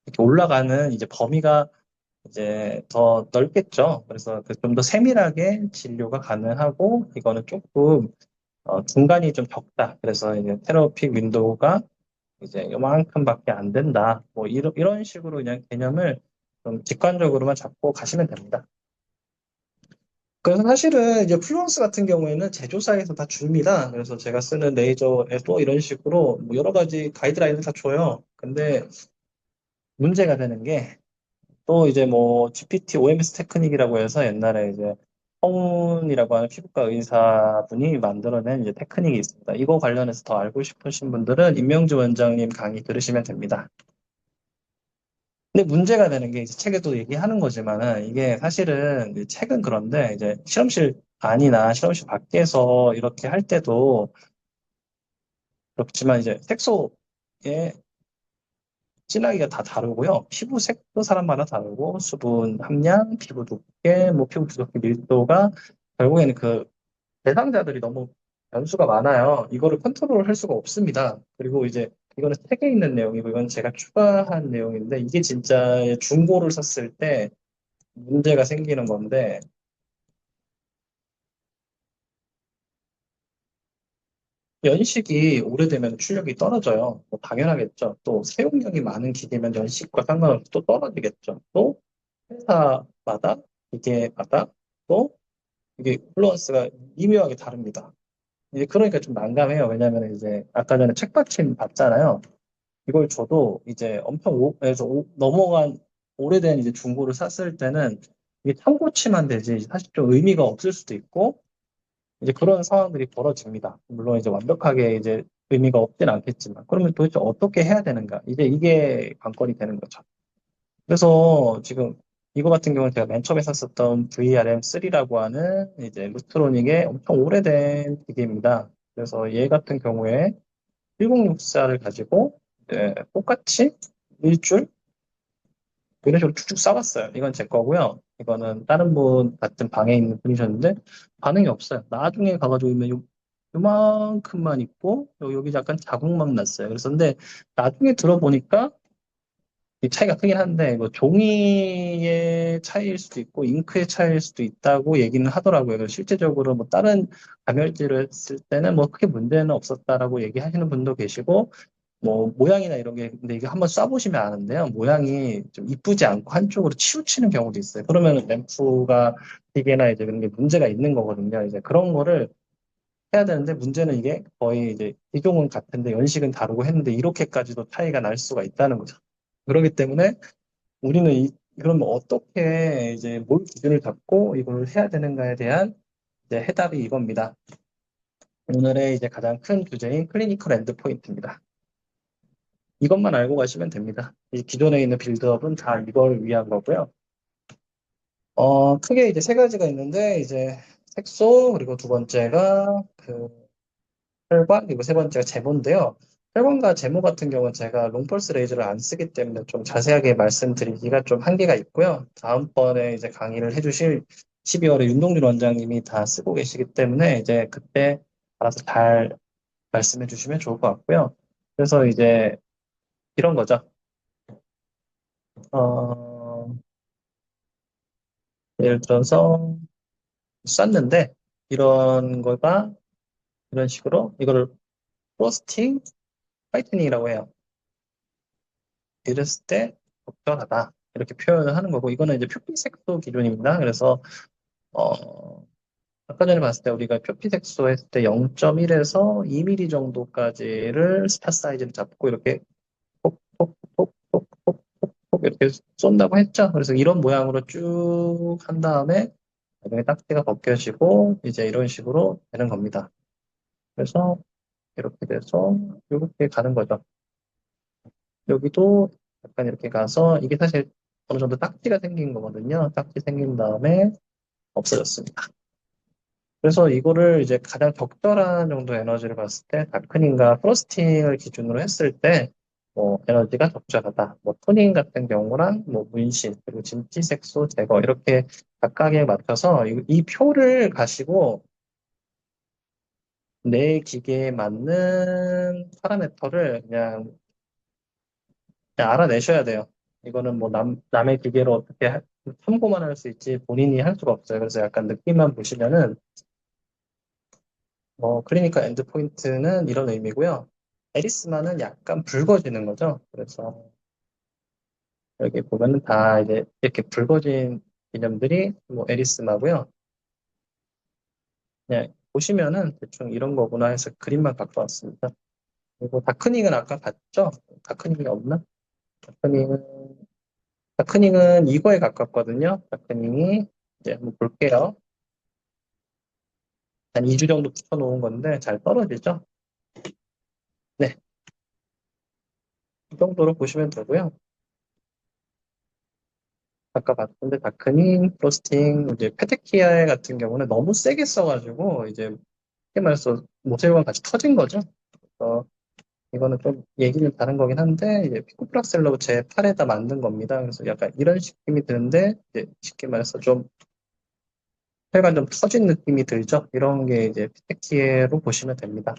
이렇게 올라가는 이제 범위가 이제 더 넓겠죠. 그래서 좀 더 세밀하게 진료가 가능하고 이거는 조금 중간이 좀 적다. 그래서 이제 테라픽 윈도우가 이제 요만큼밖에 안 된다. 뭐 이런 식으로 그냥 개념을 좀 직관적으로만 잡고 가시면 됩니다. 그래서 사실은 이제 플루언스 같은 경우에는 제조사에서 다 줍니다. 그래서 제가 쓰는 레이저에도 이런 식으로 뭐 여러 가지 가이드라인을 다 줘요. 근데 문제가 되는 게 또 이제 뭐 GPT OMS 테크닉이라고 해서 옛날에 이제 허문이라고 하는 피부과 의사분이 만들어낸 이제 테크닉이 있습니다. 이거 관련해서 더 알고 싶으신 분들은 임명주 원장님 강의 들으시면 됩니다. 근데 문제가 되는 게 이제 책에도 얘기하는 거지만은 이게 사실은 이 책은 그런데 이제 실험실 안이나 실험실 밖에서 이렇게 할 때도 그렇지만 이제 색소의 진하기가 다 다르고요. 피부색도 사람마다 다르고 수분 함량, 피부 두께, 뭐 피부 두께 밀도가 결국에는 그 대상자들이 너무 변수가 많아요. 이거를 컨트롤 할 수가 없습니다. 그리고 이제 이거는 책에 있는 내용이고 이건 제가 추가한 내용인데 이게 진짜 중고를 샀을 때 문제가 생기는 건데 연식이 오래되면 출력이 떨어져요. 뭐 당연하겠죠. 또 사용량이 많은 기계면 연식과 상관없이 또 떨어지겠죠. 또 회사마다 기계마다 또 이게 플루언스가 미묘하게 다릅니다. 이제 그러니까 좀 난감해요. 왜냐하면 이제 아까 전에 책받침 봤잖아요. 이걸 줘도 이제 엄청 그래서 넘어간 오래된 이제 중고를 샀을 때는 이게 참고치만 되지 사실 좀 의미가 없을 수도 있고 이제 그런 상황들이 벌어집니다. 물론 이제 완벽하게 이제 의미가 없진 않겠지만 그러면 도대체 어떻게 해야 되는가? 이제 이게 관건이 되는 거죠. 그래서 지금 이거 같은 경우는 제가 맨 처음에 샀었던 VRM3라고 하는 이제 루트로닉의 엄청 오래된 기계입니다. 그래서 얘 같은 경우에 1064를 가지고 똑같이 일줄 이런 식으로 쭉쭉 쌓았어요. 이건 제 거고요. 이거는 다른 분 같은 방에 있는 분이셨는데 반응이 없어요. 나중에 가가지고 보면 요만큼만 있고 여기 약간 자국만 났어요. 그래서 근데 나중에 들어보니까 이 차이가 크긴 한데 뭐 종이의 차이일 수도 있고 잉크의 차이일 수도 있다고 얘기는 하더라고요. 그래서 실제적으로 뭐 다른 가열질을 했을 때는 뭐 크게 문제는 없었다라고 얘기하시는 분도 계시고 뭐 모양이나 이런 게 근데 이게 한번 쏴보시면 아는데요. 모양이 좀 이쁘지 않고 한쪽으로 치우치는 경우도 있어요. 그러면 램프가 기계나 이제 그런 게 문제가 있는 거거든요. 이제 그런 거를 해야 되는데 문제는 이게 거의 이제 기종은 같은데 연식은 다르고 했는데 이렇게까지도 차이가 날 수가 있다는 거죠. 그렇기 때문에 우리는 그러면 어떻게 이제 뭘 기준을 잡고 이걸 해야 되는가에 대한 이제 해답이 이겁니다. 오늘의 이제 가장 큰 주제인 클리니컬 엔드 포인트입니다. 이것만 알고 가시면 됩니다. 이 기존에 있는 빌드업은 다 이걸 위한 거고요. 크게 이제 세 가지가 있는데, 이제 색소, 그리고 두 번째가 그 혈관, 그리고 세 번째가 제모인데요. 혈관과 제모 같은 경우는 제가 롱펄스 레이저를 안 쓰기 때문에 좀 자세하게 말씀드리기가 좀 한계가 있고요. 다음번에 이제 강의를 해주실 12월에 윤동준 원장님이 다 쓰고 계시기 때문에 이제 그때 알아서 잘 말씀해 주시면 좋을 것 같고요. 그래서 이제 이런 거죠. 어, 예를 들어서 쐈는데 이런 거가 이런 식으로 이거를 프로스팅 화이트닝이라고 해요. 이랬을 때 적절하다 이렇게 표현을 하는 거고 이거는 이제 표피색소 기준입니다. 그래서 어, 아까 전에 봤을 때 우리가 표피색소 했을 때 0.1에서 2mm 정도까지를 스팟 사이즈를 잡고 이렇게 톡톡톡톡톡톡 이렇게 쏜다고 했죠. 그래서 이런 모양으로 쭉 한 다음에 나중에 딱지가 벗겨지고 이제 이런 식으로 되는 겁니다. 그래서 이렇게 돼서 이렇게 가는 거죠. 여기도 약간 이렇게 가서 이게 사실 어느 정도 딱지가 생긴 거거든요. 딱지 생긴 다음에 없어졌습니다. 그래서 이거를 이제 가장 적절한 정도 에너지를 봤을 때 다크닝과 프로스팅을 기준으로 했을 때 뭐 에너지가 적절하다. 뭐 토닝 같은 경우랑 뭐 문신 그리고 진피색소 제거 이렇게 각각에 맞춰서 이 표를 가지고 내 기계에 맞는 파라메터를 그냥 알아내셔야 돼요. 이거는 뭐 남의 기계로 어떻게 참고만 할 수 있지 본인이 할 수가 없어요. 그래서 약간 느낌만 보시면은 클리니컬 엔드포인트는 이런 의미고요. 에리스마는 약간 붉어지는 거죠. 그래서 여기 보면은 다 이제 이렇게 붉어진 개념들이 뭐 에리스마고요. 그냥 보시면은 대충 이런 거구나 해서 그림만 갖고 왔습니다. 그리고 다크닝은 아까 봤죠? 다크닝이 없나? 다크닝은 다크닝은 이거에 가깝거든요. 다크닝이 이제 한번 볼게요. 한 2주 정도 붙여놓은 건데 잘 떨어지죠? 네, 이 정도로 보시면 되고요. 아까 봤던데 다크닝, 프로스팅, 이제 페테키아 같은 경우는 너무 세게 써가지고 이제 쉽게 말해서 모세혈관 같이 터진 거죠. 그래서 이거는 좀 얘기는 다른 거긴 한데 이제 피코프락셀로 제 팔에다 만든 겁니다. 그래서 약간 이런 느낌이 드는데 이제 쉽게 말해서 좀 혈관 좀 터진 느낌이 들죠. 이런 게 이제 피테키아로 보시면 됩니다.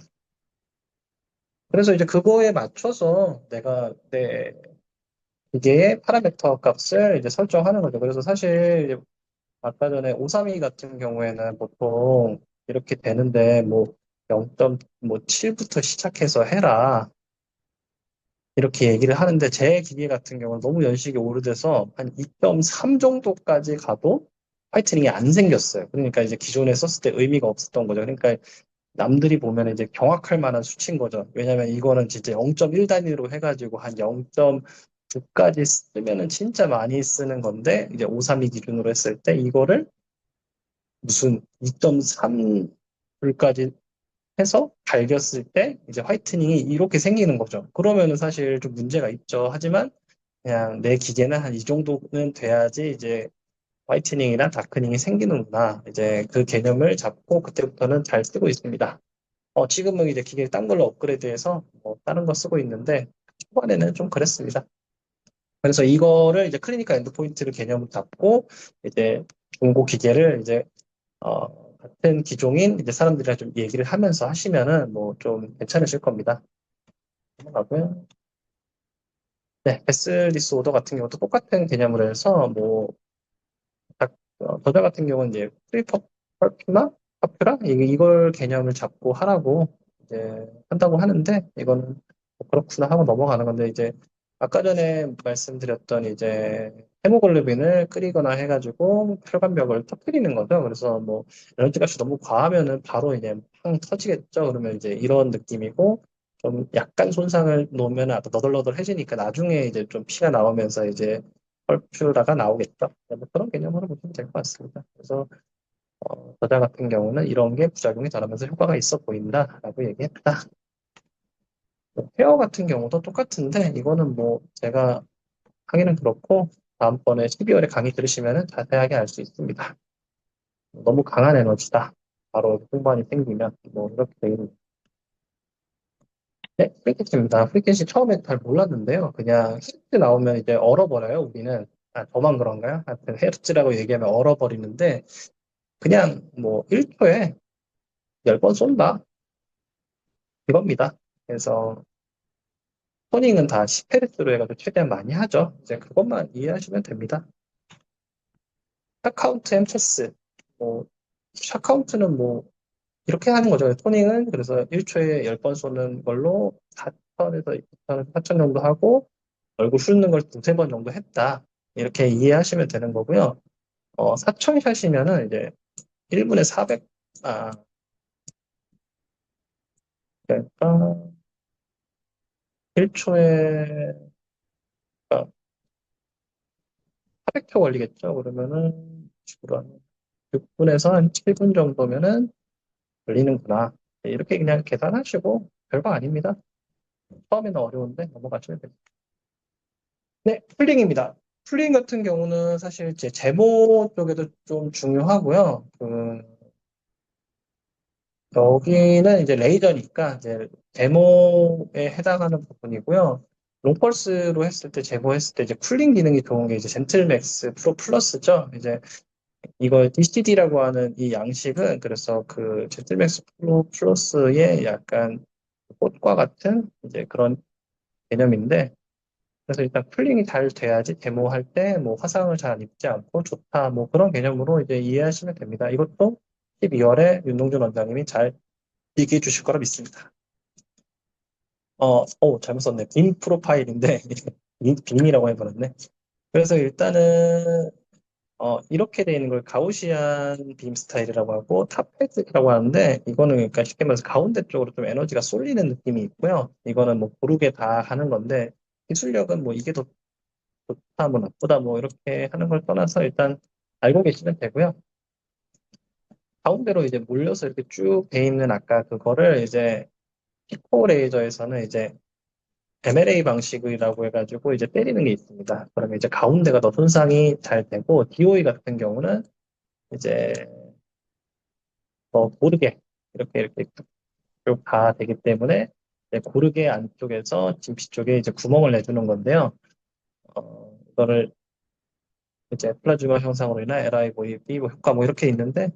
그래서 이제 그거에 맞춰서 내가 내 기계의 파라미터 값을 이제 설정하는 거죠. 그래서 사실 이제 아까 전에 532 같은 경우에는 보통 이렇게 되는데 뭐 0.7부터 시작해서 해라. 이렇게 얘기를 하는데 제 기계 같은 경우는 너무 연식이 오래돼서 한 2.3 정도까지 가도 화이트닝이 안 생겼어요. 그러니까 이제 기존에 썼을 때 의미가 없었던 거죠. 그러니까 남들이 보면 이제 경악할 만한 수치인 거죠. 왜냐면 이거는 진짜 0.1 단위로 해가지고 한 0.9까지 쓰면은 진짜 많이 쓰는 건데, 이제 532 기준으로 했을 때 이거를 무슨 2.3불까지 해서 갈겼을 때 이제 화이트닝이 이렇게 생기는 거죠. 그러면은 사실 좀 문제가 있죠. 하지만 그냥 내 기계는 한 이 정도는 돼야지 이제 화이트닝이나 다크닝이 생기는구나. 이제 그 개념을 잡고 그때부터는 잘 쓰고 있습니다. 지금은 이제 기계 딴 걸로 업그레이드해서 뭐 다른 거 쓰고 있는데 초반에는 좀 그랬습니다. 그래서 이거를 이제 클리니컬 엔드포인트를 개념을 잡고 이제 중고 기계를 이제 같은 기종인 이제 사람들이랑 좀 얘기를 하면서 하시면은 뭐 좀 괜찮으실 겁니다. 넘어가고요. 네, 베슬 디스오더 같은 경우도 똑같은 개념으로 해서 뭐 저자 같은 경우는 이제 프리퍼큐나 파큐라 이걸 개념을 잡고 하라고 이제 한다고 하는데 이거는 뭐 그렇구나 하고 넘어가는 건데 이제 아까 전에 말씀드렸던 이제 헤모글로빈을 끓이거나 해가지고 혈관벽을 터뜨리는 거죠. 그래서 뭐 에너지 값이 너무 과하면은 바로 이제 팡 터지겠죠. 그러면 이제 이런 느낌이고 좀 약간 손상을 놓으면 너덜너덜해지니까 나중에 이제 좀 피가 나오면서 이제 펄퓨라가 나오겠죠. 뭐 그런 개념으로 보시면 될 것 같습니다. 그래서 저자 같은 경우는 이런 게 부작용이 덜하면서 효과가 있어 보인다라고 얘기했다. 헤어 같은 경우도 똑같은데 이거는 뭐 제가 하기는 그렇고 다음번에 12월에 강의 들으시면 자세하게 알 수 있습니다. 너무 강한 에너지다. 바로 풍반이 생기면 뭐 이렇게 되는. 네, 프리켓입니다. 프리켓이 처음에 잘 몰랐는데요. 그냥 헤르츠 나오면 이제 얼어버려요. 우리는. 저만 그런가요? 하여튼 헤르츠라고 얘기하면 얼어버리는데 그냥 뭐 1초에 10번 쏜다. 이겁니다. 그래서 토닝은 다 10헤르츠로 해가지고 최대한 많이 하죠. 이제 그것만 이해하시면 됩니다. 샷카운트 엠체스. 뭐, 샷카운트는 뭐, 이렇게 하는 거죠. 토닝은 그래서 1초에 10번 쏘는 걸로 4천에서 2천에서 4천 정도 하고, 얼굴 훑는 걸 두세 번 정도 했다. 이렇게 이해하시면 되는 거고요. 4천 샷이면은 이제 1분에 400, 그러니까 1초에 400초 걸리겠죠. 그러면은, 식으로 하면 6분에서 한 7분 정도면은 걸리는구나. 네, 이렇게 그냥 계산하시고 별거 아닙니다. 처음에는 어려운데 넘어가시면 됩니다. 네, 풀링입니다. 풀링 같은 경우는 사실 제 제모 쪽에도 좀 중요하고요. 여기는 이제 레이저니까 이제 제모에 해당하는 부분이고요. 롱펄스로 했을 때 제모했을 때 이제 쿨링 기능이 좋은 게 이제 젠틀맥스 프로 플러스죠. 이제 이거 DCD라고 하는 이 양식은 그래서 그 젠틀맥스 프로 플러스의 약간 꽃과 같은 이제 그런 개념인데 그래서 일단 쿨링이 잘 돼야지 데모할 때 뭐 화상을 잘 입지 않고 좋다 뭐 그런 개념으로 이제 이해하시면 됩니다. 이것도 12월에 윤동준 원장님이 잘 얘기해 주실 거라 믿습니다. 잘못 썼네. 빔 프로파일인데 빔이라고 해버렸네. 그래서 일단은 이렇게 되어 있는 걸 가우시안 빔 스타일이라고 하고 탑헤드라고 하는데 이거는 그러니까 쉽게 말해서 가운데 쪽으로 좀 에너지가 쏠리는 느낌이 있고요. 이거는 뭐 고르게 다 하는 건데 기술력은 뭐 이게 더 좋다 뭐 나쁘다 뭐 이렇게 하는 걸 떠나서 일단 알고 계시면 되고요. 가운데로 이제 몰려서 이렇게 쭉 돼 있는 아까 그거를 이제 피코 레이저에서는 이제 MLA 방식이라고 해가지고 이제 때리는 게 있습니다. 그러면 이제 가운데가 더 손상이 잘 되고 DOE 같은 경우는 이제 더 고르게 이렇게 쭉 다 되기 때문에 이제 고르게 안쪽에서 진피 쪽에 이제 구멍을 내주는 건데요. 이거를 이제 플라즈마 형상으로 인한 LIVB 뭐 효과 뭐 이렇게 있는데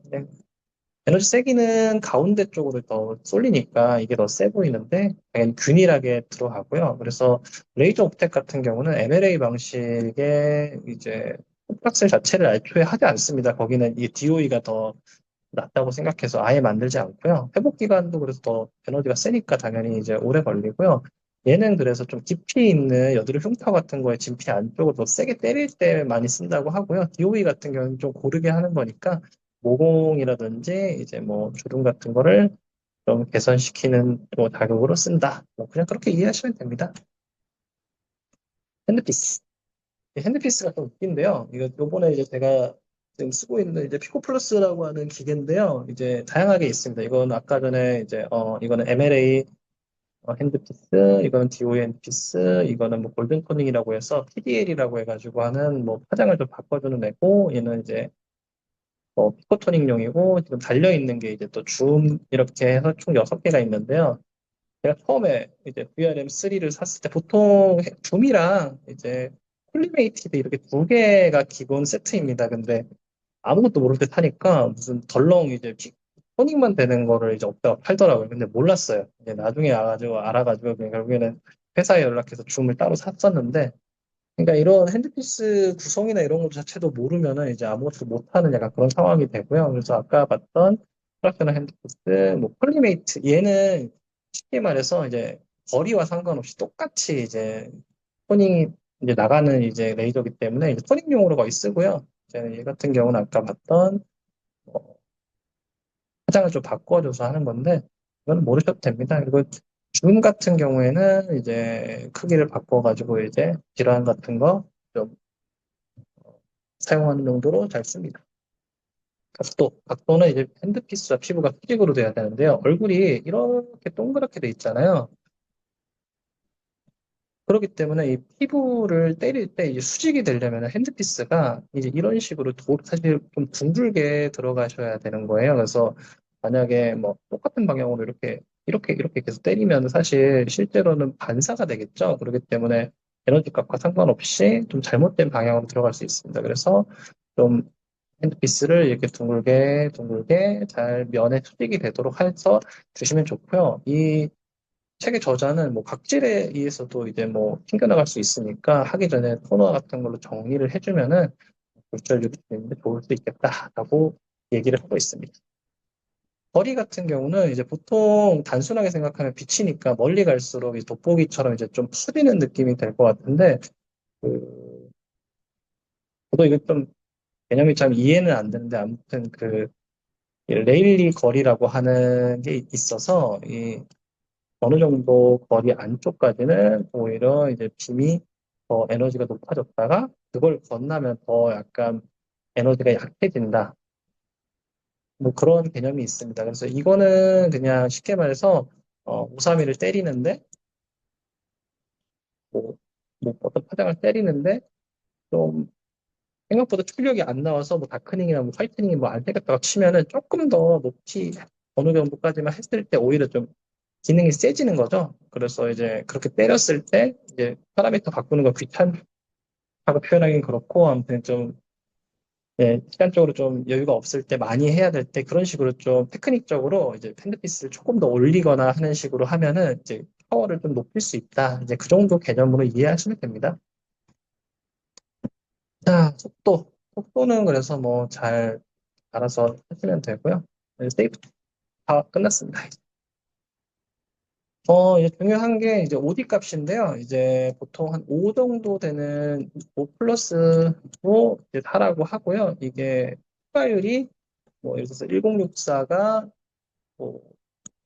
에너지 세기는 가운데 쪽으로 더 쏠리니까 이게 더 세 보이는데 당연히 균일하게 들어가고요. 그래서 레이저 옵텍 같은 경우는 MLA 방식의 이제 콤플렉스 자체를 애초에 하지 않습니다. 거기는 이 DOE가 더 낫다고 생각해서 아예 만들지 않고요. 회복 기간도 그래서 더 에너지가 세니까 당연히 이제 오래 걸리고요. 얘는 그래서 좀 깊이 있는 여드름 흉터 같은 거에 진피 안쪽을 더 세게 때릴 때 많이 쓴다고 하고요. DOE 같은 경우는 좀 고르게 하는 거니까 모공이라든지 이제 뭐 주름 같은 거를 좀 개선시키는 뭐 자극으로 쓴다. 뭐 그냥 그렇게 이해하시면 됩니다. 핸드피스. 이 핸드피스가 좀 웃긴데요. 이거 요번에 이제 제가 지금 쓰고 있는 이제 피코 플러스라고 하는 기계인데요. 이제 다양하게 있습니다. 이건 아까 전에 이제 이거는 MLA 핸드피스, 이거는 DOE 핸드피스, 이거는 뭐 골든 토닝이라고 해서 PDL이라고 해가지고 하는 뭐 파장을 좀 바꿔주는 애고, 얘는 이제 피코 토닝용이고, 지금 달려있는 게 이제 또 줌 이렇게 해서 총 6개가 있는데요. 제가 처음에 이제 VRM3를 샀을 때 보통 줌이랑 이제 콜리메이티드 이렇게 두 개가 기본 세트입니다. 근데 아무것도 모를 때 타니까 무슨 덜렁 이제 토닝만 되는 거를 이제 없다가 팔더라고요. 근데 몰랐어요. 이제 나중에 알아가지고 그냥 결국에는 회사에 연락해서 줌을 따로 샀었는데, 그러니까 이런 핸드피스 구성이나 이런 것 자체도 모르면은 이제 아무것도 못하는 약간 그런 상황이 되고요. 그래서 아까 봤던 프락셔널 핸드피스, 뭐 폴리메이트 얘는 쉽게 말해서 이제 거리와 상관없이 똑같이 이제 토닝이 이제 나가는 이제 레이저기 때문에 이제 토닝용으로 거의 쓰고요. 이제 얘 같은 경우는 아까 봤던 뭐 화장을 좀 바꿔줘서 하는 건데 이건 모르셔도 됩니다. 그리고 줌 같은 경우에는 이제 크기를 바꿔가지고 이제 질환 같은 거좀 사용하는 용도로 잘 씁니다. 각도는 이제 핸드피스와 피부가 수직으로 돼야 되는데요. 얼굴이 이렇게 동그랗게 돼 있잖아요. 그렇기 때문에 이 피부를 때릴 때 이제 수직이 되려면 핸드피스가 이제 이런 식으로 사실 좀 둥글게 들어가셔야 되는 거예요. 그래서 만약에 뭐 똑같은 방향으로 이렇게 계속 때리면 사실 실제로는 반사가 되겠죠. 그렇기 때문에 에너지 값과 상관없이 좀 잘못된 방향으로 들어갈 수 있습니다. 그래서 좀 핸드피스를 이렇게 둥글게 둥글게 잘 면에 수직이 되도록 해서 주시면 좋고요. 이 책의 저자는 뭐 각질에 의해서도 이제 뭐 튕겨나갈 수 있으니까 하기 전에 토너 같은 걸로 정리를 해주면은 골절 유지되는데 좋을 수 있겠다라고 얘기를 하고 있습니다. 거리 같은 경우는 이제 보통 단순하게 생각하면 빛이니까 멀리 갈수록 이 돋보기처럼 이제 좀 퍼지는 느낌이 될 것 같은데 그 저도 이거 좀 개념이 참 이해는 안 되는데 아무튼 이 레일리 거리라고 하는 게 있어서 이 어느 정도 거리 안쪽까지는 오히려 이제 빔이 더 에너지가 높아졌다가 그걸 건너면 더 약간 에너지가 약해진다. 뭐 그런 개념이 있습니다. 그래서 이거는 그냥 쉽게 말해서 531을 때리는데 뭐, 뭐 어떤 파장을 때리는데 좀 생각보다 출력이 안 나와서 뭐 다크닝이나 뭐 화이트닝이 뭐 안 되겠다고 치면은 조금 더 높이 어느 정도까지만 했을 때 오히려 좀 기능이 세지는 거죠. 그래서 이제 그렇게 때렸을 때 이제 파라미터 바꾸는 거 귀찮다고 표현하기는 그렇고 아무튼 좀 시간적으로 좀 여유가 없을 때 많이 해야 될 때 그런 식으로 좀 테크닉적으로 이제 팬드피스를 조금 더 올리거나 하는 식으로 하면은 이제 파워를 좀 높일 수 있다. 이제 그 정도 개념으로 이해하시면 됩니다. 자, 속도는 그래서 뭐 잘 알아서 하시면 되고요. 네, 세이프 다 끝났습니다. 이제 중요한 게 이제 OD 값인데요. 이제 보통 한 5 정도 되는 5 플러스로 이제 하라고 하고요. 이게 추가율이 뭐 예를 들어서 1064가 뭐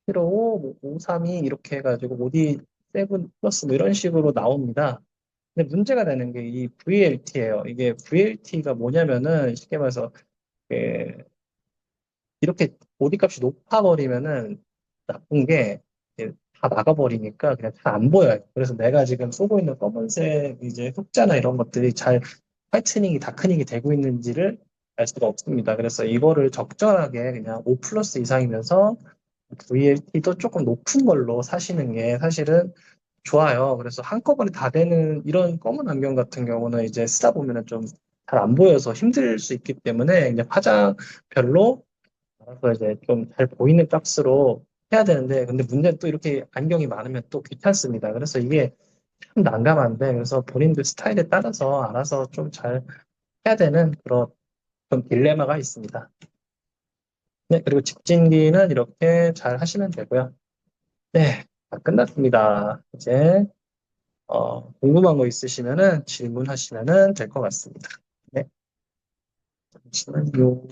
755, 뭐 532 이렇게 해가지고 OD 7 플러스 뭐 이런 식으로 나옵니다. 근데 문제가 되는 게 이 VLT예요. 이게 VLT가 뭐냐면은 쉽게 말해서 이렇게 OD 값이 높아버리면은 나쁜 게 이제 다 나가버리니까 그냥 잘 안 보여요. 그래서 내가 지금 쏘고 있는 검은색 이제 흑자나 이런 것들이 잘 화이트닝이, 다크닝이 되고 있는지를 알 수가 없습니다. 그래서 이거를 적절하게 그냥 5 플러스 이상이면서 VLT도 조금 높은 걸로 사시는 게 사실은 좋아요. 그래서 한꺼번에 다 되는 이런 검은 안경 같은 경우는 이제 쓰다 보면은 좀 잘 안 보여서 힘들 수 있기 때문에 이제 화장별로 알아서 이제 좀 잘 보이는 값으로 해야 되는데, 근데 문제는 또 이렇게 안경이 많으면 또 귀찮습니다. 그래서 이게 참 난감한데, 그래서 본인들 스타일에 따라서 알아서 좀 잘 해야 되는 그런 좀 딜레마가 있습니다. 네, 그리고 직진기는 이렇게 잘 하시면 되고요. 네. 다 끝났습니다. 이제 궁금한 거 있으시면은 질문하시면은 될 것 같습니다. 네, 잠시만요.